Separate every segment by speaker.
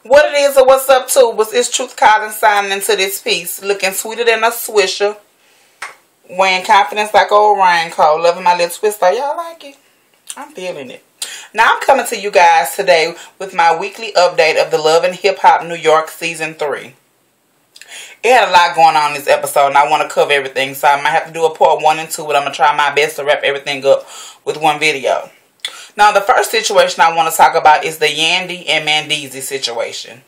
Speaker 1: What it is or what's up to was it's Truth Collins signing into this piece, looking sweeter than a swisher, wearing confidence like old raincoat, loving my little twister. Y'all like it? I'm feeling it. Now I'm coming to you guys today with my weekly update of the Love and Hip Hop New York Season 3. It had a lot going on in this episode and I want to cover everything, so I might have to do a part 1 and 2, but I'm going to try my best to wrap everything up with one video. Now, the first situation I want to talk about is the Yandy and Mandeezy situation.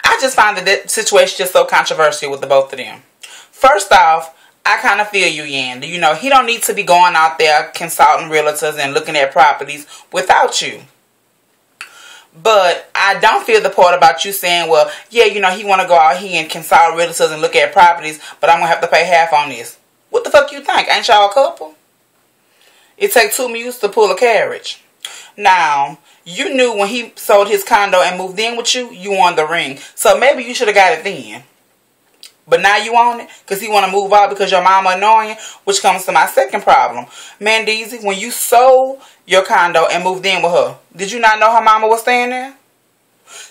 Speaker 1: I just find that situation just so controversial with the both of them. First off, I kind of feel you, Yandy. You know, he don't need to be going out there consulting realtors and looking at properties without you. But I don't feel the part about you saying, well, yeah, you know, he want to go out here and consult realtors and look at properties, but I'm going to have to pay half on this. What the fuck you think? Ain't y'all a couple? It takes 2 mutes to pull a carriage. Now, you knew when he sold his condo and moved in with you, you won the ring. So maybe you should have got it then. But now you own it because he want to move out because your mama annoying, which comes to my second problem. Mandeezy, when you sold your condo and moved in with her, did you not know her mama was staying there?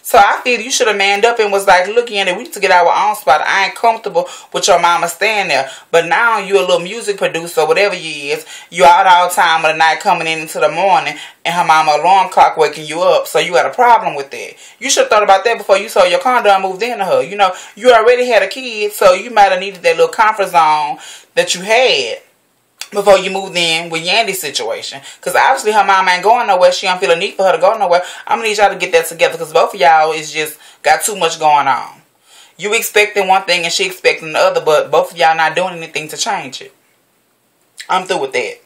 Speaker 1: So I feel you should have manned up and was like, look, Yandy, we need to get our own spot. I ain't comfortable with your mama staying there. But now you a little music producer, whatever you is. You out all time of the night coming in into the morning and her mama alarm clock waking you up. So you got a problem with that. You should have thought about that before you sold your condo and moved into her. You know, you already had a kid, so you might have needed that little comfort zone that you had before you moved in with Yandy's situation. Because obviously her mama ain't going nowhere. She don't feel a need for her to go nowhere. I'm going to need y'all to get that together because both of y'all is just got too much going on. You expecting one thing and she expecting the other, but both of y'all not doing anything to change it. I'm through with that.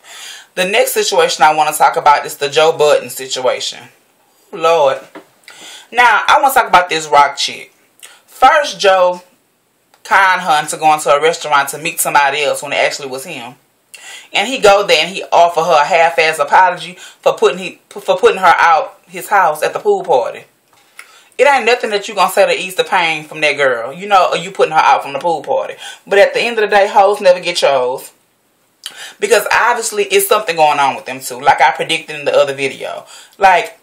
Speaker 1: The next situation I want to talk about is the Joe Budden situation. Lord. Now, I want to talk about this rock chick. First, Joe conned her into going to a restaurant to meet somebody else when it actually was him. And he go there and he offer her a half-ass apology for putting her out his house at the pool party. It ain't nothing that you gonna say to ease the pain from that girl. You know, or you putting her out from the pool party. But at the end of the day, hoes never get chose. Because obviously it's something going on with them too. Like I predicted in the other video. Like,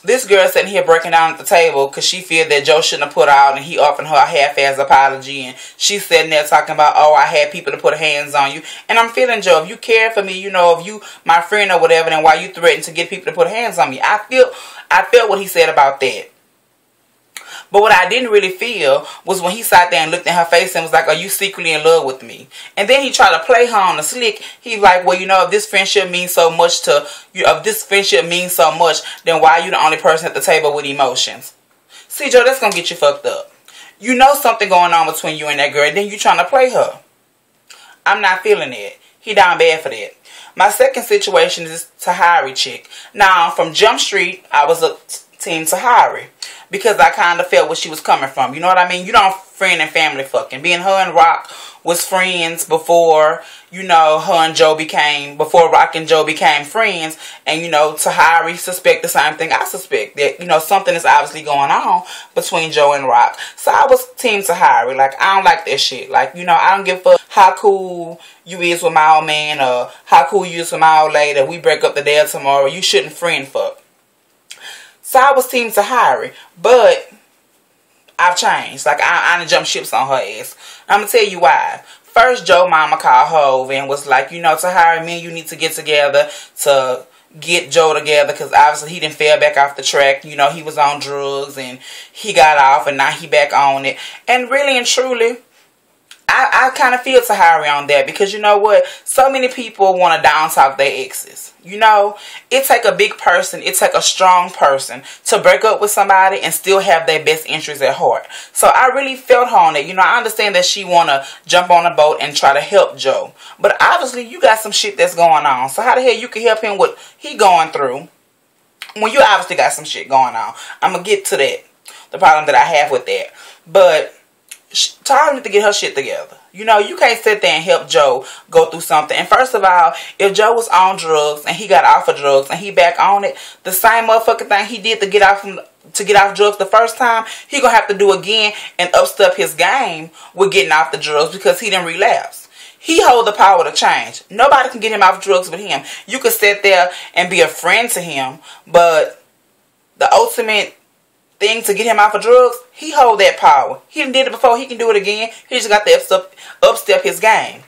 Speaker 1: this girl sitting here breaking down at the table because she feared that Joe shouldn't have put her out and he offered her a half-ass apology. And she's sitting there talking about, oh, I had people to put hands on you. And I'm feeling, Joe, if you care for me, you know, if you my friend or whatever, then why you threatened to get people to put hands on me? I felt what he said about that. But what I didn't really feel was when he sat there and looked in her face and was like, are you secretly in love with me? And then he tried to play her on the slick. He's like, well, you know, if this friendship means so much to you, if this friendship means so much, then why are you the only person at the table with emotions? See, Joe, that's going to get you fucked up. You know something going on between you and that girl, and then you trying to play her. I'm not feeling it. He down bad for that. My second situation is Tahiri chick. Now, from Jump Street, I was a team Tahiri. Because I kind of felt where she was coming from. You know what I mean? You don't friend and family fucking. Being her and Rock was friends before, you know, before Rock and Joe became friends. And, you know, Tahiri suspect the same thing I suspect. That, you know, something is obviously going on between Joe and Rock. So I was team Tahiri. Like, I don't like that shit. Like, you know, I don't give a fuck how cool you is with my old man or how cool you is with my old lady. If we break up the day or tomorrow, you shouldn't friend fuck. So I was team Tahiri, but I've changed. Like, I done jumped ships on her ass. I'm going to tell you why. First, Joe mama called Hove and was like, you know, Tahiri, me and you need to get together to get Joe together because obviously he didn't fell back off the track. You know, he was on drugs and he got off and now he back on it. And really and truly, I kind of feel Tahiri on that because you know what? So many people want to down talk their exes. You know, it take a big person, it take a strong person to break up with somebody and still have their best interests at heart. So I really felt her on it. You know, I understand that she want to jump on a boat and try to help Joe. But obviously you got some shit that's going on. So how the hell you can help him with he going through when you obviously got some shit going on? I'm going to get to that, the problem that I have with that. But Tyler need to get her shit together. You know, you can't sit there and help Joe go through something. And first of all, if Joe was on drugs and he got off of drugs and he back on it, the same motherfucking thing he did to get off drugs the first time, he gonna have to do again and upstep his game with getting off the drugs because he didn't relapse. He hold the power to change. Nobody can get him off drugs but him. You could sit there and be a friend to him, but the ultimate thing to get him off of drugs, he hold that power. He done did it before. He can do it again. He just got to upstep his game.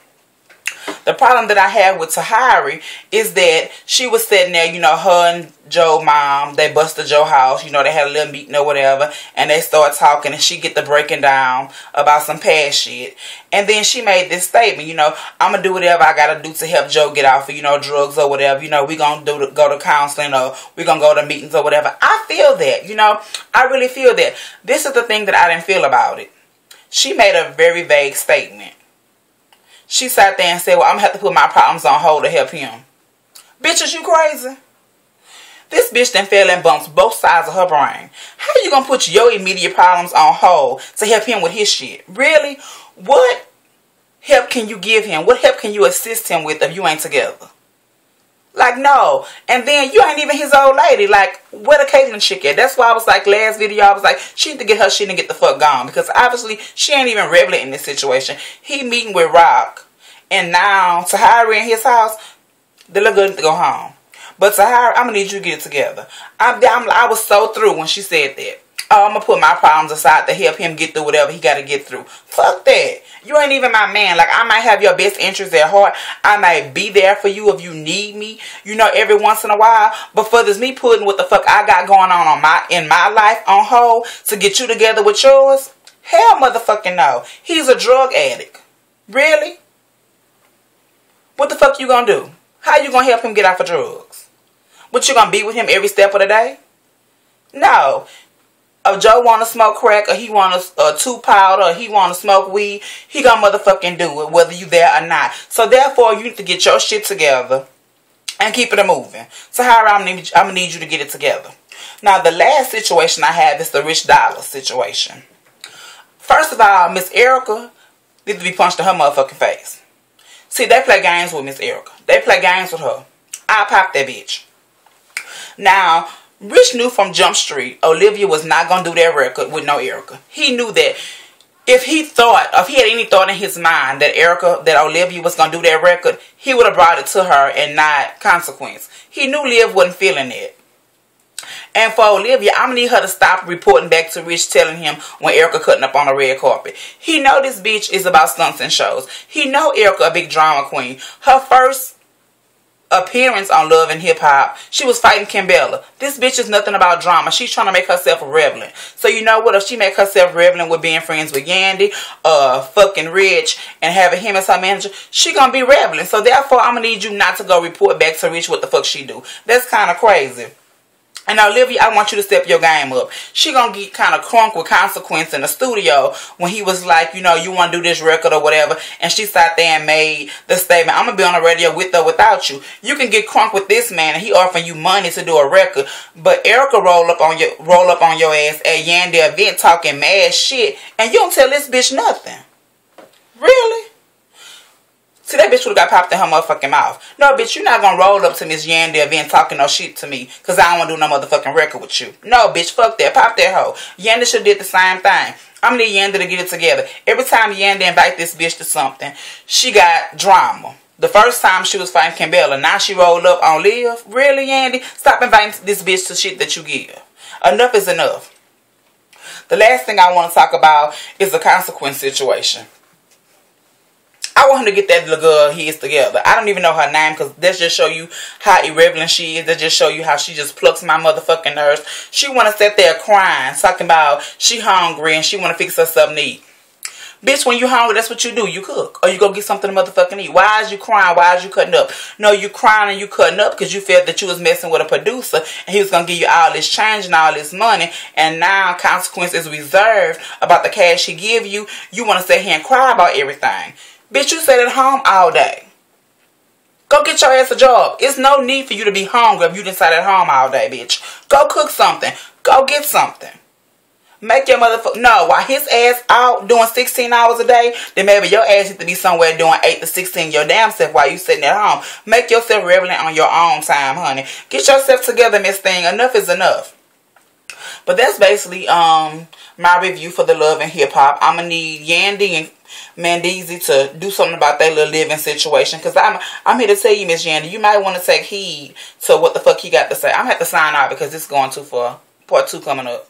Speaker 1: The problem that I have with Tahiri is that she was sitting there, you know, her and Joe's mom, they busted Joe's house, you know, they had a little meeting or whatever, and they start talking, and she get to breaking down about some past shit. And then she made this statement, you know, I'm going to do whatever I got to do to help Joe get off of, you know, drugs or whatever. You know, we going to go to counseling, or we going to go to meetings or whatever. I feel that, you know, I really feel that. This is the thing that I didn't feel about it. She made a very vague statement. She sat there and said, well, I'm going to have to put my problems on hold to help him. Bitch, is you crazy? This bitch then fell and bumps both sides of her brain. How you going to put your immediate problems on hold to help him with his shit? Really? What help can you give him? What help can you assist him with if you ain't together? Like, no. And then you ain't even his old lady. Like, where the Caitlyn chick at? That's why I was like, last video, I was like, she need to get her shit and get the fuck gone. Because obviously, she ain't even relevant in this situation. He meeting with Rock. And now, Tahiri in his house, they look good to go home. But Tahiri, I'm going to need you to get it together. I was so through when she said that. Oh, I'm going to put my problems aside to help him get through whatever he got to get through. Fuck that. You ain't even my man. Like, I might have your best interests at heart. I might be there for you if you need me, you know, every once in a while. But for this me putting what the fuck I got going on in my life on hold to get you together with yours? Hell motherfucking no. He's a drug addict. Really? What the fuck you gonna do? How you gonna help him get off of drugs? What, you gonna be with him every step of the day? No. If Joe want to smoke crack, or he want a 2 powder, or he want to smoke weed, he gonna motherfucking do it, whether you there or not. So therefore, you need to get your shit together and keep it moving. So I'm gonna need you to get it together. Now, the last situation I have is the Rich Dollar situation. First of all, Miss Erica needs to be punched in her motherfucking face. See, they play games with Miss Erica. They play games with her. I pop that bitch. Now, Rich knew from Jump Street Olivia was not going to do that record with no Erica. He knew that if he had any thought in his mind that Olivia was going to do that record, he would have brought it to her and not Consequence. He knew Liv wasn't feeling it. And for Olivia, I'm going to need her to stop reporting back to Rich telling him when Erica cutting up on the red carpet. He know this bitch is about stunts and shows. He know Erica a big drama queen. Her first appearance on Love and Hip Hop, she was fighting Kimbella. This bitch is nothing about drama. She's trying to make herself relevant. So you know what? If she make herself relevant with being friends with Yandy, fucking Rich, and having him as her manager, she gonna be relevant. So therefore, I'm gonna need you not to go report back to Rich what the fuck she do. That's kind of crazy. And Olivia, I want you to step your game up. She gonna get kind of crunk with Consequence in the studio when he was like, you know, you want to do this record or whatever. And she sat there and made the statement, I'm gonna be on the radio with or without you. You can get crunk with this man and he offering you money to do a record. But Erica roll up on your ass at Yandy event talking mad shit. And you don't tell this bitch nothing. Really? See, that bitch would have got popped in her motherfucking mouth. No, bitch, you're not going to roll up to Miss Yandy event talking no shit to me because I don't want to do no motherfucking record with you. No, bitch, fuck that. Pop that hoe. Yandy should have did the same thing. I'm going to need Yandy to get it together. Every time Yandy invite this bitch to something, she got drama. The first time she was fighting Kimbella. Now she rolled up on Liv. Really, Yandy? Stop inviting this bitch to shit that you give. Enough is enough. The last thing I want to talk about is the Consequence situation. I want him to get that little girl his together. I don't even know her name because that just show you how irreverent she is. That just show you how she just plucks my motherfucking nerves. She want to sit there crying, talking about she hungry and she want to fix her something to eat. Bitch, when you hungry, that's what you do. You cook. Or you go get something to motherfucking eat. Why is you crying? Why is you cutting up? No, you crying and you cutting up because you felt that you was messing with a producer and he was going to give you all this change and all this money. And now Consequence is reserved about the cash he give you. You want to sit here and cry about everything. Bitch, you sat at home all day. Go get your ass a job. It's no need for you to be hungry if you just sat at home all day, bitch. Go cook something. Go get something. Make your motherfucker... No, while his ass out doing 16 hours a day, then maybe your ass needs to be somewhere doing 8 to 16 your damn self while you sitting at home. Make yourself relevant on your own time, honey. Get yourself together, Miss Thing. Enough is enough. But that's basically my review for the Love and Hip Hop. I'm going to need Yandy and Mandeezy to do something about that little living situation. Because I'm here to tell you, Miss Yandy, you might want to take heed to what the fuck he got to say. I'm going to have to sign out because it's going too far. Part 2 coming up.